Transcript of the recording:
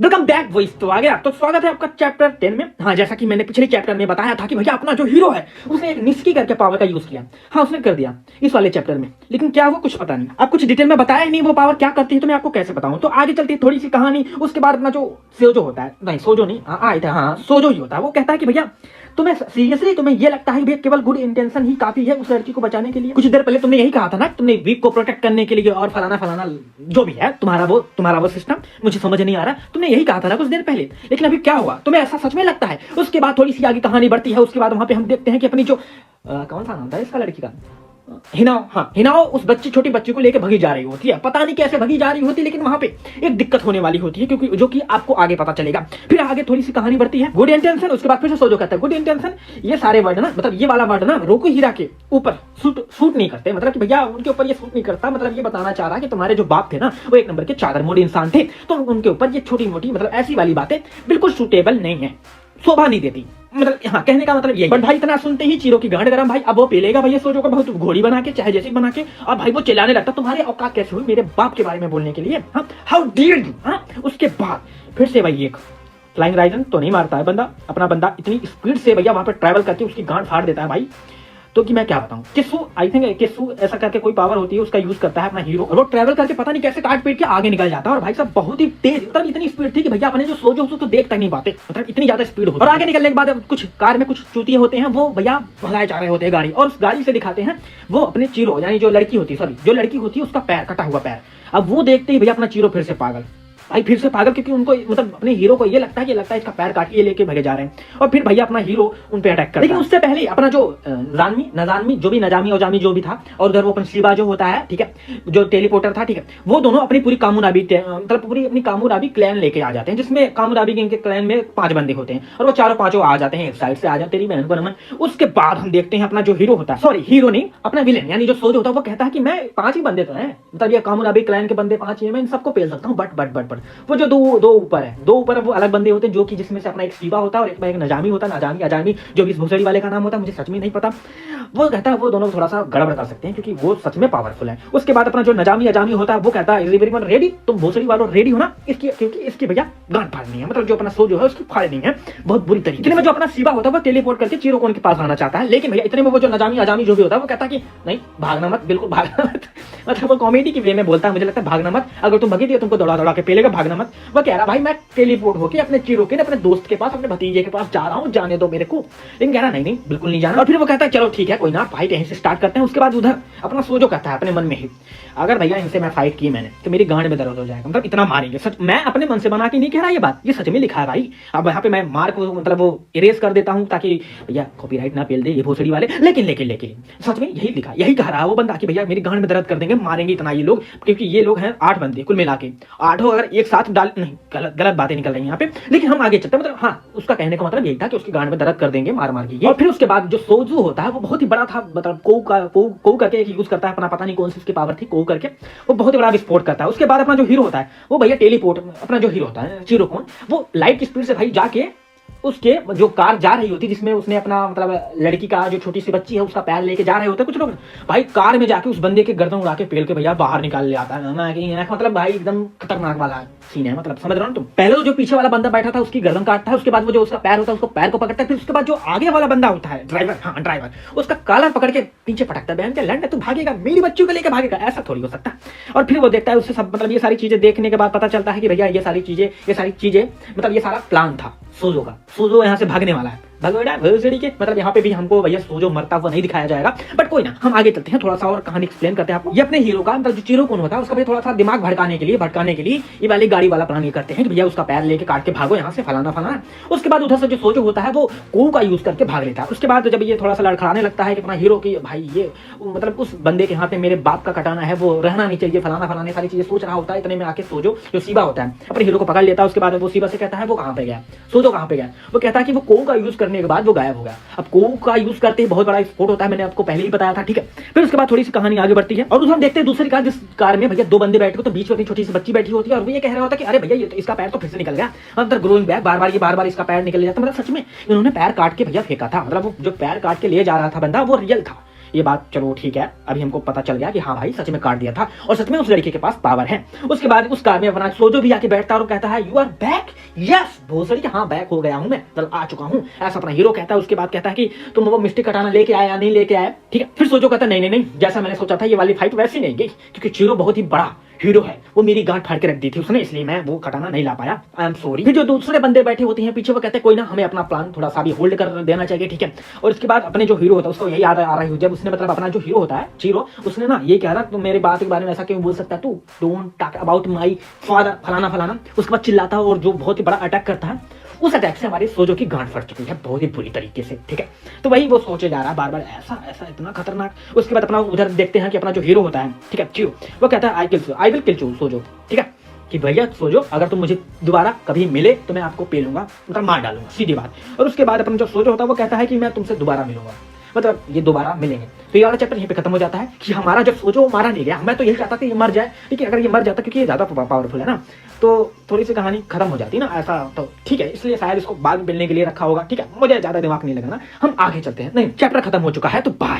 Welcome back voice. तो आ गया तो स्वागत है आपका चैप्टर 10 में। हाँ, जैसा कि मैंने पिछले चैप्टर में बताया था कि भैया अपना जो हीरो है उसने एक निस्की करके पावर का यूज किया। हाँ, उसने कर दिया इस वाले चैप्टर में, लेकिन क्या वो कुछ पता नहीं। आप कुछ डिटेल में बताया नहीं वो पावर क्या करती है, तो मैं आपको कैसे बताऊं। तो आगे चलती है थोड़ी सी कहानी। उसके बाद अपना जो सोजो होता है, नहीं सोजो नहीं, हाँ सोजो ही होता है। वो कहता है कि भैया तुम्हें सीरियसली तुम्हें ये लगता है कि भैया केवल गुड इंटेंशन ही काफी है उस लड़की को बचाने के लिए। कुछ देर पहले तुमने यही कहा था ना, तुमने वीक को प्रोटेक्ट करने के लिए और फलाना फलाना जो भी है तुम्हारा वो सिस्टम मुझे समझ नहीं आ रहा। तुमने यही कहा था ना कुछ देर पहले, लेकिन अभी क्या हुआ? तुम्हें ऐसा सच में लगता है? उसके बाद थोड़ी सी आगे कहानी बढ़ती है। उसके बाद वहां पे हम देखते हैं कि अपनी जो कौन सा नाम था इसका लड़की का, हिनाओ। हाँ, हिनाओ उस छोटी बच्ची को लेकर भगी जा रही होती है। पता नहीं कैसे भगी जा रही होती है, लेकिन वहां पे एक दिक्कत होने वाली होती है, क्योंकि जो कि आपको आगे पता चलेगा। फिर आगे थोड़ी सी कहानी बढ़ती है। गुड इंटेंशन, उसके बाद फिर से सोजो कहता है गुड इंटेंशन। ये सारे वर्ड ना, मतलब ये वाला वर्ड ना रोको हीरा के ऊपर सूट नहीं करते। मतलब कि भैया उनके ऊपर ये सूट नहीं करता। मतलब ये बताना चाह रहा है कि तुम्हारे जो बाप थे ना वो एक नंबर के चादर मोड़ इंसान थे, तो उनके ऊपर ये छोटी मोटी मतलब ऐसी वाली बातें बिल्कुल सूटेबल नहीं है, शोभा नहीं देती। मतलब हाँ, कहने का मतलब यही। बट भाई इतना सुनते ही चीरो की गांड गरम भाई। अब वो पेलेगा भैया सोजो को बहुत घोड़ी बना के, चाहे जैसी बना के, और भाई वो चिल्लाने लगता तुम्हारे औकात कैसे हुई मेरे बाप के बारे में बोलने के लिए? हाँ, हाउ डियर यू। हाँ, उसके बाद फिर से भाई एक फ्लाइंग राइजन तो नहीं मारता है बंदा, अपना बंदा इतनी स्पीड से भैया वहां पर ट्रैवल करके उसकी गांड फाड़ देता है भाई। तो कि मैं क्या बताऊं, किस्सू आई थिंक किस्सू ऐसा करके कोई पावर होती है, उसका यूज करता है अपना हीरो, और वो ट्रैवल करके पता नहीं कैसे काट पीट के आगे निकल जाता है। और भाई साहब बहुत ही तेज, मतलब इतनी स्पीड थी कि भैया अपने जो सोजो उसको देख तक नहीं पाते, मतलब इतनी ज्यादा स्पीड होती है। और आगे निकलने के बाद कुछ कार में कुछ चूतिए होते हैं, वो भैया भगाए जा रहे होते हैं गाड़ी, और उस गाड़ी से दिखाते हैं वो अपने चीरो, यानी जो लड़की होती है, सॉरी जो लड़की होती है उसका पैर, कटा हुआ पैर। अब वो देखते ही भैया अपना चीरो फिर से पागल, भाई फिर से पागल, क्योंकि उनको मतलब अपने हीरो को ये लगता है इसका पैर काट के लेके भगे जा रहे हैं। और फिर भैया अपना हीरो उन पे अटैक करता है। लेकिन उससे पहले अपना जो नजामी जो भी नजामी औजामी जो भी था, और उधर वो अपन शिवा जो होता है, ठीक है, जो टेलीपोर्टर था, ठीक है, वो दोनों अपनी पूरी कामूराबी मतलब पूरी अपनी कामूराबी क्लैन लेके आ जाते हैं, जिसमें कामूराबी के क्लैन में 5 बंदे होते हैं, और वो चारों पांचों आ जाते हैं एक साइड से। आ जाते तेरी बहन को नमन। उसके बाद हम देखते हैं अपना जो हीरो होता है, सॉरी हीरो नहीं, अपना विलेन यानी जो सोजो होता है, वो कहता है कि मैं 5 ही बंदे तो हैं, मतलब ये कामूराबी क्लैन के बंदे 5 ही हैं, मैं इन सबको पेल सकता हूँ। बट वो जो दो ऊपर वो अलग बंदे होते हैं, जो कि जिसमें से अपना एक शिवा होता है और एक नजामी होता है, नजामी अजामी जो भी इस भोसड़ी वाले का नाम होता है, मुझे सच में नहीं पता। वो कहता है वो दोनों थोड़ा सा गड़बड़ कर सकते हैं, क्योंकि वो सच में पावरफुल है। उसके बाद अपना जो नजामी अजामी होता है वो कहता है एवरीवन रेडी, तुम भोसड़ी वालों रेडी हो ना, इसकी क्योंकि इसकी भैया गांड फाड़नी है, मतलब जो अपना सोजो है उसकी फाड़नी है बहुत बुरी तरीके। इतने में जो अपना शिवा होता है वो टेलीपोर्ट करके चीरो को उनके पास आना चाहता है, लेकिन भैया इतने में वो जो नजामी अजामी जो भी होता है वो कहता है कि नहीं भागना मत, बिल्कुल भागना मत। मतलब वो कॉमेडी की वे में बोलता है, मुझे लगता है भागना मत, अगर तुम भगी दिए तुमको दौड़ा के पेलेगा, भागना मत। वो कह रहा भाई मैं टेलीपोर्ट होके अपने चीरो के अपने दोस्त के पास, अपने भतीजे के पास जा रहा हूँ, जाने दो मेरे को। लेकिन कह रहा नहीं बिल्कुल नहीं जाना। और फिर वो कहता है चलो ठीक है कोई ना, फाइट यहीं से स्टार्ट करते हैं। उसके बाद उधर अपना सोजो कहता है अपने मन में ही, अगर भैया इनसे मैं फाइट की मैंने तो मेरी गांड में दर्द हो जाएगा, मतलब इतना मारेंगे। सच मैं अपने मन से बना के नहीं कह रहा ये बात, ये सच में लिखा है भाई। अब यहाँ पे मैं मार्क मतलब वो इरेज कर देता हूँ ताकि भैया कॉपीराइट ना पेल दे ये भोसड़ी वाले, लेकिन सच में यही लिखा, यही कह रहा है वो बंदा कि भैया मेरी गांड में दर्द कर देंगे, मारेंगे इतना ये लोग, क्योंकि ये लोग हैं 8 बंदे कुल मिला के, 8 अगर एक साथ डाल, नहीं गलत बातें निकल रही हैं यहाँ पे, लेकिन हम आगे चलते हैं। मतलब हाँ, उसका कहने का मतलब यही था कि उसकी गांड में दर्द कर देंगे मार के। और फिर उसके बाद जो सोजो होता है वो बहुत ही बड़ा था, मतलब को करके एक यूज करता है अपना, पता नहीं कौन सी उसकी पावर थी, को करके वो बहुत ही बड़ा विस्फोट करता है। उसके बाद अपना जो हीरो होता है वो भैया टेलीपोर्ट, अपना जो हीरो होता है चीरो कौन, वो लाइट की स्पीड से भाई जाके उसके जो कार जा रही होती जिसमें उसने अपना मतलब लड़की का जो छोटी सी बच्ची है उसका पैर लेके जा रहे होते कुछ लोग, भाई कार में जाके उस बंदे के गर्दन उड़ा के पेल के भैया बाहर निकाल ले आता है। मतलब भाई एकदम खतरनाक वाला सीन है, मतलब समझ रहे हो तुम। पहले तो जो पीछे वाला बंदा बैठा था उसकी गर्दन काटता है, उसके बाद वो जो उसका पैर होता है उसको पैर को पकड़ता है, फिर उसके बाद जो आगे वाला बंदा होता है ड्राइवर उसका कालर पकड़ के पीछे पटकता है, बहन के लंड तू भागेगा, मेरी बच्ची को लेकर भागेगा, ऐसा थोड़ी हो सकता है। और फिर वो देखता है उससे सब, मतलब ये सारी चीजें देखने के बाद पता चलता है कि भैया ये सारी चीजें मतलब ये सारा प्लान था सोजो का। सोजो यहाँ से भागने वाला है भगोड़ा भोसड़ी के, मतलब यहाँ पे भी हमको भैया सोजो मरता हुआ नहीं दिखाया जाएगा, बट कोई ना, हम आगे चलते हैं, थोड़ा सा और कहानी एक्सप्लेन करते हैं आपको। ये अपने हीरो का मतलब जो चीरो कौन होता है उसका भी थोड़ा सा दिमाग भड़काने के लिए ये वाली गाड़ी वाला प्लान ये करते हैं कि भैया उसका पैर लेके काट के भागो यहाँ से फलाना। उसके बाद उधर से जो सोजो होता है वो को का यूज करके भाग लेता है। उसके बाद जब ये थोड़ा सा लड़खड़ाने लगता है कि अपना हीरो की भाई ये मतलब उस बंदे के हाथ में मेरे बाप का कटाना है, वो रहना नहीं चाहिए, फलाना सारी चीजें सोच रहा होता है। इतने में आके सोजो जो शिवा होता है अपने हीरो को पकड़ लेता है। उसके बाद वो शिवा से कहता है वो कहाँ पे गया, सोजो कहाँ पे गया। वो कहता है कि वो को का यूज करने के बाद वो गायब हो गया। अब को का यूज करते ही बहुत बड़ा स्फोट होता है, मैंने आपको पहले ही बताया था, ठीक है। फिर उसके बाद थोड़ी सी कहानी आगे बढ़ती है और हम देखते हैं दूसरी कार, जिस कार में भैया 2 बंदे बैठे हो, तो बीच में अपनी छोटी सी बच्ची बैठी होती है, और वो ये कह रहा होता है कि अरे भैया ये तो इसका पैर तो फिर से निकल गया, अंदर ग्रोइंग बैक, बार बार इसका पैर निकल जाता है। मतलब सच में इन्होंने पैर काट के भैया फेंका था, मतलब वो जो पैर काट के ले जा रहा था बंदा वो रियल था, ये बात चलो ठीक है, अभी हमको पता चल गया कि हाँ भाई सच में काट दिया था और सच में उस लड़के के पास पावर है। उसके बाद उस कार में अपना सोजो भी आके बैठता है और कहता है यू आर बैक, यस भोसड़ी, हाँ बैक हो गया हूँ मैं, चल आ चुका हूँ, ऐसा अपना हीरो कहता है। उसके बाद कहता है कि तुम वो मिस्टिक कटाना लेके आया नहीं लेके आया, ठीक है। फिर सोजो कहता है नहीं नहीं नहीं, जैसा मैंने सोचा था ये वाली फाइट वैसी नहीं गई, क्योंकि चीरो बहुत ही बड़ा हीरो है, वो मेरी गांठ फाड़ के रख दी थी उसने, इसलिए मैं वो कटाना नहीं ला पाया, आई एम सॉरी। फिर जो दूसरे बंदे बैठे होते हैं पीछे वो कहते हैं कोई ना, हमें अपना प्लान थोड़ा सा भी होल्ड कर देना चाहिए, ठीक है। और उसके बाद अपने जो हीरो होता है उसको यही याद आ रहा है, जब उसने मतलब अपना जो हीरो होता है चीरो, उसने ना ये कह रहा तुम मेरी बात के बारे में ऐसा क्यों बोल सकता है, तू don't talk about my father, फलाना फलाना। उसके बाद चिल्लाता है और जो बहुत ही बड़ा अटैक करता है। उस अटैक से हमारी सोजो की गांठ फट चुकी है बहुत ही बुरी तरीके से, ठीक है। तो वही वो सोचे जा रहा है बार बार, ऐसा ऐसा इतना खतरनाक। उसके बाद अपना उधर देखते हैं कि अपना जो हीरो होता है, ठीक है, चीरो, वो कहता है आई विल किल यू सोजो, ठीक है, कि भैया सोजो अगर तुम मुझे दोबारा कभी मिले तो मैं आपको पेलूंगा, मतलब मार डालूंगा, सीधी बात। और उसके बाद अपना जो सोजो होता है वो कहता है कि मैं तुमसे दोबारा मिलूंगा, मतलब ये दोबारा मिलेंगे। तो ये वाला चैप्टर यहीं पे खत्म हो जाता है कि हमारा जब सोचो मारा नहीं गया। मैं तो यही चाहता था कि ये मर जाए, ठीक है, अगर ये मर जाता क्योंकि ये ज्यादा पावरफुल है ना, तो थोड़ी सी कहानी खत्म हो जाती ना, ऐसा तो ठीक है, इसलिए शायद इसको बाद में मिलने के लिए रखा होगा, ठीक है। मुझे ज्यादा दिमाग नहीं लगाना, हम आगे चलते हैं। नहीं, चैप्टर खत्म हो चुका है तो बाय।